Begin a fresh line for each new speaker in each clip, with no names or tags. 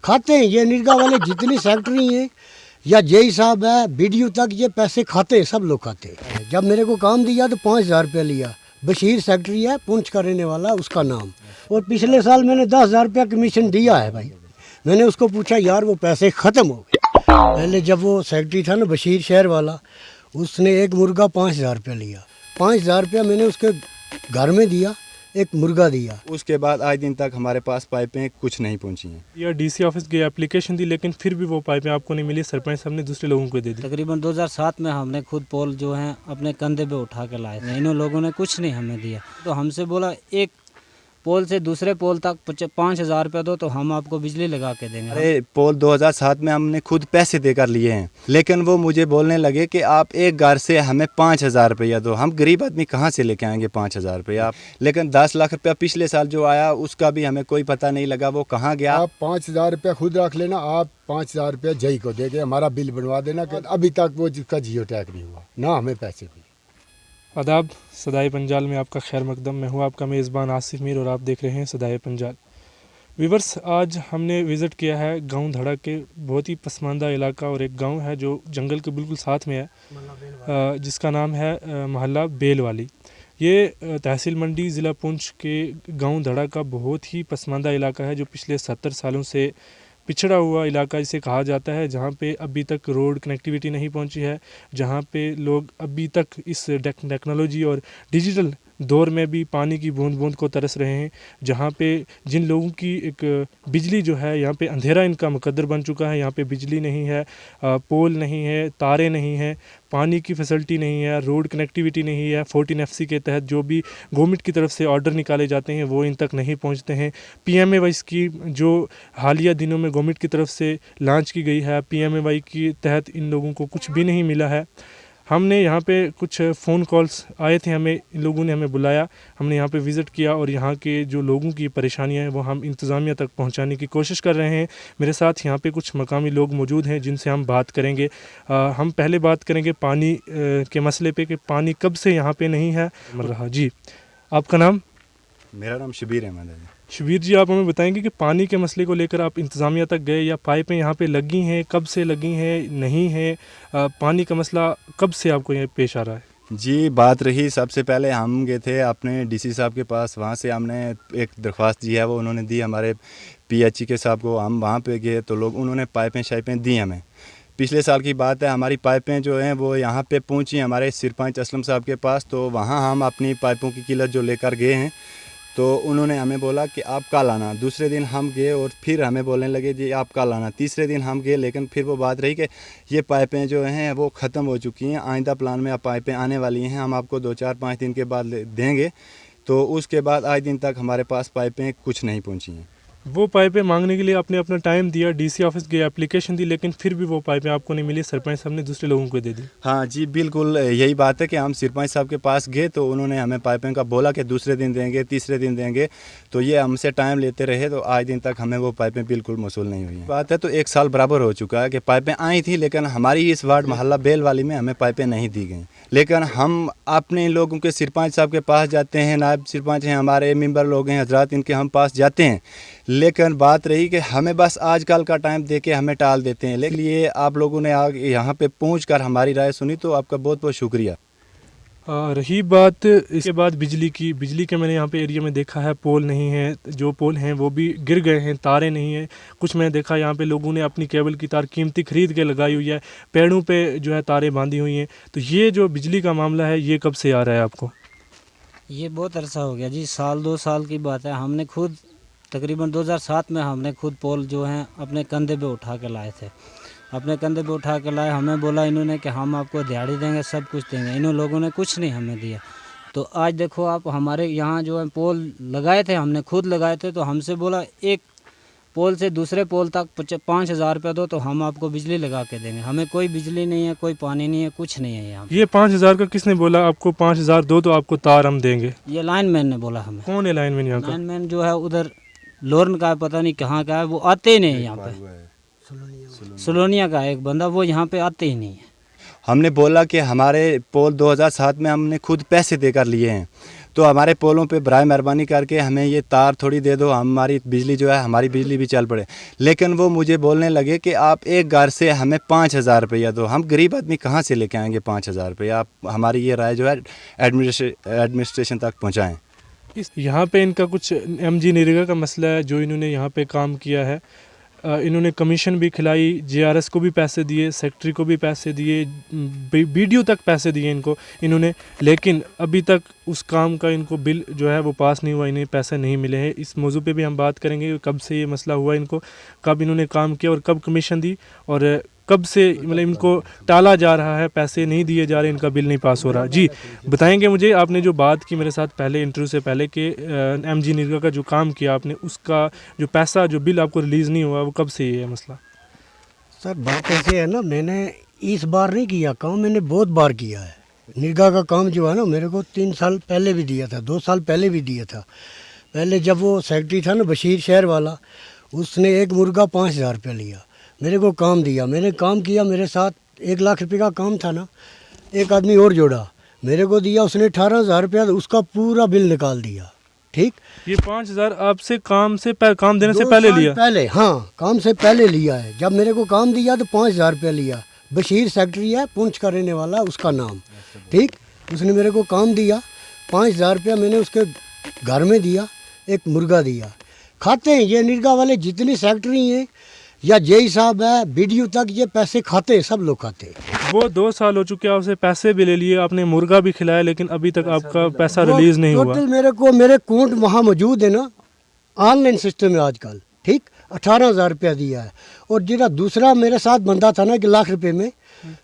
खाते हैं ये निरगा वाले जितनी सेक्रेटरी हैं या जेई साहब है बीडीओ तक ये पैसे खाते हैं, सब लोग खाते हैं। जब मेरे को काम दिया तो 5,000 रुपया लिया। बशीर सेक्रेटरी है पुंछ का रहने वाला, उसका नाम। और पिछले साल मैंने 10,000 रुपया कमीशन दिया है भाई। मैंने उसको पूछा यार वो पैसे ख़त्म हो गए। पहले जब वो सेक्रेटरी था ना बशीर शहर वाला, उसने एक मुर्गा 5,000 रुपया लिया। 5,000 रुपया मैंने उसके घर में दिया, एक मुर्गा दिया।
उसके बाद आज दिन तक हमारे पास पाइपें कुछ नहीं पहुंची हैं।
या डीसी ऑफिस गए, एप्लीकेशन दी, लेकिन फिर भी वो पाइपें आपको नहीं मिली। सरपंच साहब ने दूसरे लोगों को दे दी।
तकरीबन 2007 में हमने खुद पोल जो है अपने कंधे पे उठा के लाए थे। इन लोगों ने कुछ नहीं हमें दिया। तो हमसे बोला एक पोल से दूसरे पोल तक 5,000 रुपया दो तो हम आपको बिजली लगा के देंगे।
अरे पोल 2007 में हमने खुद पैसे देकर लिए हैं, लेकिन वो मुझे बोलने लगे कि आप एक घर से हमें 5,000 रुपया दो। हम गरीब आदमी कहाँ से लेके आएंगे 5,000 रुपया? लेकिन 10 लाख रुपया पिछले साल जो आया उसका भी हमें कोई पता नहीं लगा वो कहाँ गया।
आप 5,000 रुपया खुद रख लेना, आप 5,000 रुपया जई को दे के हमारा बिल बनवा देना। अभी तक वो जिसका जियो टैग नहीं हुआ ना हमें पैसे मिले।
आदाब, सदाए पंजाल में आपका खैर मकदम। मैं हूँ आपका मेज़बान आसिफ मीर और आप देख रहे हैं सदाए पंजाल। व्यूअर्स, आज हमने विज़िट किया है गांव धड़ा के बहुत ही पसमानदा इलाका, और एक गांव है जो जंगल के बिल्कुल साथ में है, जिसका नाम है मोहल्ला बेलवाली। ये तहसील मंडी ज़िला पुंछ के गांव धड़ा का बहुत ही पसमानदा इलाका है, जो पिछले 70 सालों से पिछड़ा हुआ इलाका इसे कहा जाता है, जहाँ पे अभी तक रोड कनेक्टिविटी नहीं पहुँची है, जहाँ पे लोग अभी तक इस टेक्नोलॉजी और डिजिटल दौर में भी पानी की बूंद बूंद को तरस रहे हैं, जहाँ पे जिन लोगों की एक बिजली जो है, यहाँ पे अंधेरा इनका मुकद्दर बन चुका है। यहाँ पे बिजली नहीं है, पोल नहीं है, तारे नहीं हैं, पानी की फैसिलिटी नहीं है, रोड कनेक्टिविटी नहीं है। 14 FC के तहत जो भी गवर्नमेंट की तरफ से ऑर्डर निकाले जाते हैं वो इन तक नहीं पहुँचते हैं। PMAY स्कीम जो हालिया दिनों में गवर्नमेंट की तरफ से लॉन्च की गई है, PMAY के तहत इन लोगों को कुछ भी नहीं मिला है। हमने यहाँ पे कुछ फ़ोन कॉल्स आए थे, हमें इन लोगों ने हमें बुलाया, हमने यहाँ पे विज़िट किया और यहाँ के जो लोगों की परेशानियाँ हैं वो हम इंतज़ामिया तक पहुँचाने की कोशिश कर रहे हैं। मेरे साथ यहाँ पे कुछ मकामी लोग मौजूद हैं जिनसे हम बात करेंगे। हम पहले बात करेंगे पानी के मसले पे कि पानी कब से यहाँ पे नहीं है मिल रहा। जी, आपका नाम?
मेरा नाम शबीर अहमद है।
शबीर जी, आप हमें बताएंगे कि पानी के मसले को लेकर आप इंतज़ामिया तक गए, या पाइपें यहाँ पे लगी हैं, कब से लगी हैं, नहीं है, पानी का मसला कब से आपको ये पेश आ रहा है?
जी, बात रही सबसे पहले हम गए थे अपने DC साहब के पास, वहाँ से हमने एक दरख्वास्त दी है, वो उन्होंने दी हमारे PHE के साहब को। हम वहाँ पे गए तो लोग उन्होंने पाइपें शाइपें दी हमें। पिछले साल की बात है, हमारी पाइपें जो हैं वो यहाँ पे पहुँची हमारे सरपंच असलम साहब के पास। तो वहाँ हम अपनी पाइपों की किल्लत जो लेकर गए हैं, तो उन्होंने हमें बोला कि आप कल आना। दूसरे दिन हम गए और फिर हमें बोलने लगे जी आप कल आना। तीसरे दिन हम गए, लेकिन फिर वो बात रही कि ये पाइपें जो हैं वो ख़त्म हो चुकी हैं, आइंदा प्लान में अब पाइपें आने वाली हैं, हम आपको 2-4-5 दिन के बाद देंगे। तो उसके बाद आज दिन तक हमारे पास पाइपें कुछ नहीं पहुँची हैं।
वो पाइपें मांगने के लिए आपने अपना टाइम दिया, DC ऑफिस गए, एप्लीकेशन दी, लेकिन फिर भी वो पाइपें आपको नहीं मिली। सरपंच साहब ने दूसरे लोगों को दे दी।
हाँ जी, बिल्कुल यही बात है कि हम सरपंच साहब के पास गए तो उन्होंने हमें पाइपें का बोला कि दूसरे दिन देंगे, तीसरे दिन देंगे। तो ये हमसे टाइम लेते रहे, तो आज दिन तक हमें वो पाइपें बिल्कुल मौसूल नहीं हुई हैं। बात है तो 1 साल बराबर हो चुका है कि पाइपें आई थी, लेकिन हमारी इस वार्ड मोहल्ला बेलवाली में हमें पाइपें नहीं दी गई। लेकिन हम अपने लोगों के सरपंच साहब के पास जाते हैं, नायब सरपंच हैं हमारे, मेंबर लोग हैं हजरात, इनके हम पास जाते हैं, लेकिन बात रही कि हमें बस आजकल का टाइम देके हमें टाल देते हैं। लेकिन ये आप लोगों ने यहाँ पे पहुँचकर हमारी राय सुनी, तो आपका बहुत बहुत शुक्रिया।
रही बात इसके बाद बिजली के मैंने यहाँ पे एरिया में देखा है पोल नहीं है, जो पोल हैं वो भी गिर गए हैं, तारे नहीं हैं। कुछ मैंने देखा यहाँ पे लोगों ने अपनी केबल की तार कीमती खरीद के लगाई हुई है, पेड़ों पे जो है तारें बांधी हुई हैं। तो ये जो बिजली का मामला है ये कब से आ रहा है आपको?
ये बहुत अरसा हो गया जी, 1-2 साल की बात है। हमने खुद तकरीबन 2007 में हमने खुद पोल जो हैं अपने कंधे पे उठा के लाए थे। अपने कंधे पे उठा के लाए, हमें बोला इन्होंने कि हम आपको दिहाड़ी देंगे, सब कुछ देंगे। इन लोगों ने कुछ नहीं हमें दिया। तो आज देखो आप, हमारे यहाँ जो है पोल लगाए थे, हमने खुद लगाए थे। तो हमसे बोला एक पोल से दूसरे पोल तक 5,000 रुपया दो तो हम आपको बिजली लगा के देंगे। हमें कोई बिजली नहीं है, कोई पानी नहीं है, कुछ नहीं है यहाँ।
ये 5,000 का किसने बोला आपको? 5,000 दो तो आपको तार हम देंगे।
ये लाइनमैन ने बोला हमें।
कौन है लाइनमैन यहाँ का?
लाइनमैन जो है उधर लोरन का है, पता नहीं कहाँ का है, वो आते ही नहीं है यहाँ पे। सलोनिया का एक बंदा, वो यहाँ पे आते ही नहीं है।
हमने बोला कि हमारे पोल 2007 में हमने खुद पैसे देकर लिए हैं, तो हमारे पोलों पे बराए मेहरबानी करके हमें ये तार थोड़ी दे दो, हमारी बिजली जो है हमारी बिजली भी चल पड़े। लेकिन वो मुझे बोलने लगे कि आप एक घर से हमें 5,000 रुपया दो। हम गरीब आदमी कहाँ से लेके आएंगे 5,000 रुपया? आप हमारी ये राय जो है एडमिनिस्ट्रेशन तक पहुँचाएँ।
यहाँ पे इनका कुछ MG नरेगा का मसला है जो इन्होंने यहाँ पे काम किया है। इन्होंने कमीशन भी खिलाई, JRS को भी पैसे दिए, सेक्रेटरी को भी पैसे दिए, BDO तक पैसे दिए इन्होंने, लेकिन अभी तक उस काम का इनको बिल जो है वो पास नहीं हुआ, इन्हें पैसे नहीं मिले हैं। इस मौजू पे भी हम बात करेंगे कब से ये मसला हुआ इनको, कब इन्होंने काम किया और कब कमीशन दी और कब से मतलब इनको टाला जा रहा है, पैसे नहीं दिए जा रहे, इनका बिल नहीं पास हो रहा। जी बताएंगे मुझे, आपने जो बात की मेरे साथ पहले इंटरव्यू से पहले कि MG नरेगा का जो काम किया आपने, उसका जो पैसा जो बिल आपको रिलीज़ नहीं हुआ वो कब से ये है मसला?
सर बात ऐसे है ना, मैंने इस बार नहीं किया काम, मैंने बहुत बार किया है। नरेगा का काम जो है ना, मेरे को 3 साल पहले भी दिया था, 2 साल पहले भी दिया था। पहले जब वो सेक्रेटरी था ना बशीर शहर वाला, उसने एक मुर्गा 5,000 रुपये लिया, मेरे को काम दिया, मैंने काम किया, मेरे साथ 1 लाख रुपये का काम था ना, एक आदमी और जोड़ा, मेरे को दिया, उसने 18,000 रुपया उसका पूरा बिल निकाल दिया। ठीक,
ये 5,000 आपसे काम देने से
2
पहले
साल
लिया?
पहले, हाँ काम से पहले लिया है। जब मेरे को काम दिया तो 5,000 रुपया लिया। बशीर सेक्रेटरी है, पुंछ का रहने वाला, उसका नाम। ठीक, उसने मेरे को काम दिया, 5,000 रुपया मैंने उसके घर में दिया, एक मुर्गा दिया। खाते हैं ये नरेगा वाले जितनी सेक्रेटरी हैं या JE साहब है, BDO तक ये पैसे खाते हैं, सब लोग खाते हैं।
वो 2 साल हो चुके, आपसे पैसे भी ले लिए, आपने मुर्गा भी खिलाया, लेकिन अभी तक आपका पैसा रिलीज नहीं हुआ।
टोटल मेरे को मेरे अकाउंट वहाँ मौजूद है ना, ऑनलाइन सिस्टम है आजकल। ठीक, 18,000 रुपया दिया है। और जरा दूसरा मेरे साथ बंदा था ना 1 लाख रुपए में,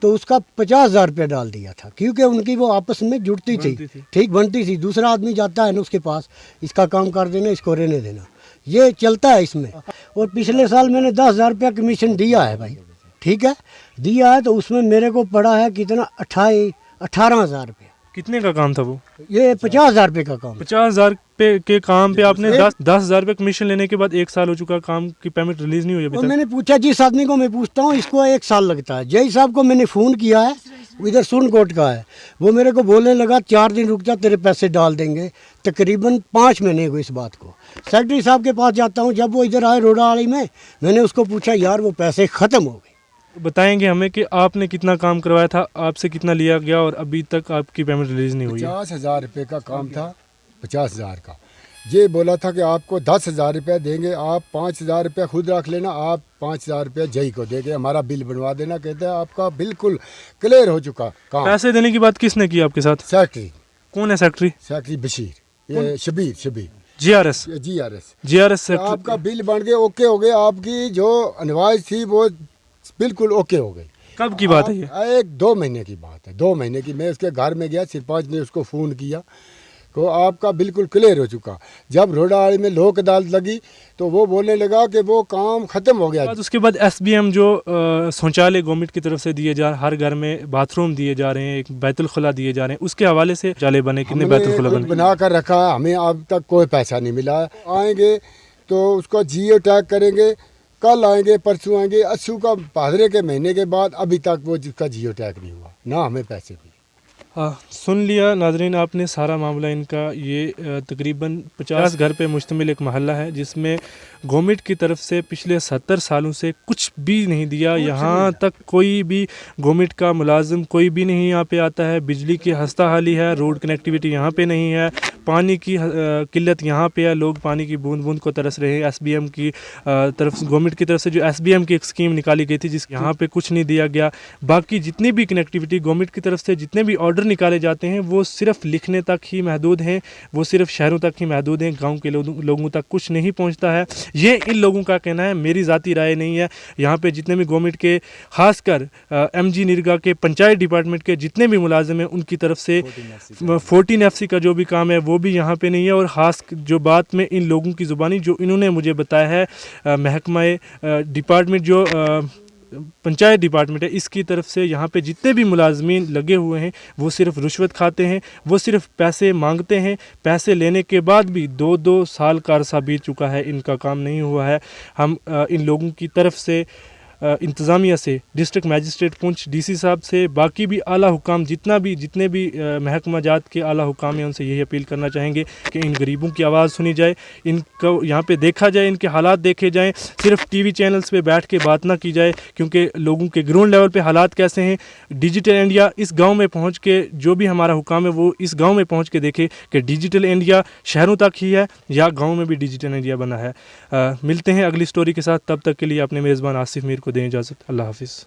तो उसका 50,000 रुपया डाल दिया था, क्योंकि उनकी वो आपस में जुड़ती थी। ठीक, बनती थी। दूसरा आदमी जाता है ना उसके पास, इसका काम कर देना, इसको रहने देना, ये चलता है इसमें। और पिछले साल मैंने 10,000 रुपया कमीशन दिया है भाई, ठीक है, दिया है, तो उसमें मेरे को पड़ा है कितना, 18,000 रुपया।
कितने का काम था वो?
ये 50,000 रुपये का काम।
50,000 रुपये के काम पे आपने 10,000 रुपये कमीशन लेने के बाद 1 साल हो चुका, काम की पेमेंट रिलीज नहीं हुई अभी
और
तक।
मैंने पूछा, जिस आदमी को मैं पूछता हूँ इसको 1 साल लगता है। JE साहब को मैंने फ़ोन किया है, इधर सुनकोट का है, वो मेरे को बोलने लगा 4 दिन रुक जा, तेरे पैसे डाल देंगे। तकरीबन 5 महीने हुए इस बात को। सेक्रेटरी साहब के पास जाता हूँ, जब वो इधर आए रोडावाली में, मैंने उसको पूछा, यार वो पैसे ख़त्म हो गए।
बताएंगे हमें कि आपने कितना काम करवाया था, आपसे कितना लिया गया और अभी तक आपकी पेमेंट रिलीज नहीं हुई है?
50,000 रुपये का काम था, 50,000 का। ये बोला था कि आपको 10,000 रुपया देंगे, आप 5,000 रुपया खुद रख लेना, आप 5,000 रुपया JE को देंगे, हमारा बिल बनवा देना। कहते हैं आपका बिल्कुल क्लियर हो चुका काम।
पैसे देने की बात किसने की आपके साथ?
सेक्रेटरी।
कौन है सेक्रेटरी?
सेक्रेटरी बशीर, ये शबीर
JRS
तो आपका बिल बन गए, ओके हो गए, आपकी जो अनवाइज थी वो बिल्कुल ओके हो गई।
कब की बात है ये?
1-2 महीने की बात है, 2 महीने की। मैं उसके घर में गया, सरपंच ने उसको फ़ोन किया को आपका बिल्कुल क्लियर हो चुका। जब रोडावाली में लोक अदालत लगी तो वो बोलने लगा कि वो काम ख़त्म हो गया।
उसके बाद SBM जो शौचालय गवर्नमेंट की तरफ से दिए जा रहे, हर घर में बाथरूम दिए जा रहे हैं, एक बैतुल खुला दिए जा रहे हैं, उसके हवाले से शौचालय बने, कितने बैतुल खुला बने?
बना कर रखा है, हमें अब तक कोई पैसा नहीं मिला। आएंगे तो उसको जियो टैग करेंगे, कल आएंगे परसों आएंगे, 80 का भादरे के महीने के बाद अभी तक वो जिसका जियो टैग नहीं हुआ, ना हमें पैसे मिले।
सुन लिया नाजरीन आपने सारा मामला इनका। ये तकरीबन 50 घर पे मुश्तमिल एक मोहल्ला है जिसमें गवर्नमेंट की तरफ से पिछले 70 सालों से कुछ भी नहीं दिया। यहाँ तक कोई भी गवर्नमेंट का मुलाजिम कोई भी नहीं यहाँ पे आता है। बिजली की हस्ता हाली है, रोड कनेक्टिविटी यहाँ पे नहीं है, पानी की किल्लत यहाँ पे है, लोग पानी की बूंद बूंद को तरस रहे हैं। SBM की तरफ गवर्नमेंट की तरफ से जो SBM की एक स्कीम निकाली गई थी जिस यहाँ पे कुछ नहीं दिया गया। बाकी जितनी भी कनेक्टिविटी गवर्नमेंट की तरफ से जितने भी ऑर्डर निकाले जाते हैं वो सिर्फ लिखने तक ही महदूद हैं, वो सिर्फ शहरों तक ही महदूद हैं, गांव के लोगों तक कुछ नहीं पहुंचता है। ये इन लोगों का कहना है, मेरी ज़ाती राय नहीं है। यहाँ पे जितने भी गवर्नमेंट के खासकर MG नरेगा के पंचायत डिपार्टमेंट के जितने भी मुलाजिम हैं उनकी तरफ से 14 FC का जो भी काम है वो भी यहाँ पे नहीं है। और ख़ास जो बात में इन लोगों की ज़ुबानी जो इन्होंने मुझे बताया है, महकमा डिपार्टमेंट जो पंचायत डिपार्टमेंट है इसकी तरफ से यहाँ पे जितने भी मुलाजमीन लगे हुए हैं वो सिर्फ रुश्वत खाते हैं, वो सिर्फ पैसे मांगते हैं। पैसे लेने के बाद भी 2-2 साल का अरसा बीत चुका है, इनका काम नहीं हुआ है। हम इन लोगों की तरफ से इंतज़ामिया से, डिस्ट्रिक्ट मैजिस्ट्रेट पुंछ, डीसी साहब से, बाकी भी आला हुकाम जितने भी महकमा जात के आला हुकाम हैं, उनसे यही अपील करना चाहेंगे कि इन गरीबों की आवाज़ सुनी जाए, इनको यहाँ पे देखा जाए, इनके हालात देखे जाएँ। सिर्फ टीवी चैनल्स पे बैठ के बात ना की जाए, क्योंकि लोगों के ग्राउंड लेवल पे हालात कैसे हैं। डिजिटल इंडिया इस गांव में पहुंच के, जो भी हमारा हुकाम है वो इस गांव में पहुंच के देखे कि डिजिटल इंडिया शहरों तक ही है या गांव में भी डिजिटल इंडिया बना है। मिलते हैं अगली स्टोरी के साथ, तब तक के लिए अपने मेज़बान आसिफ मीर को दें इजाज़त। अल्लाह हाफिज़।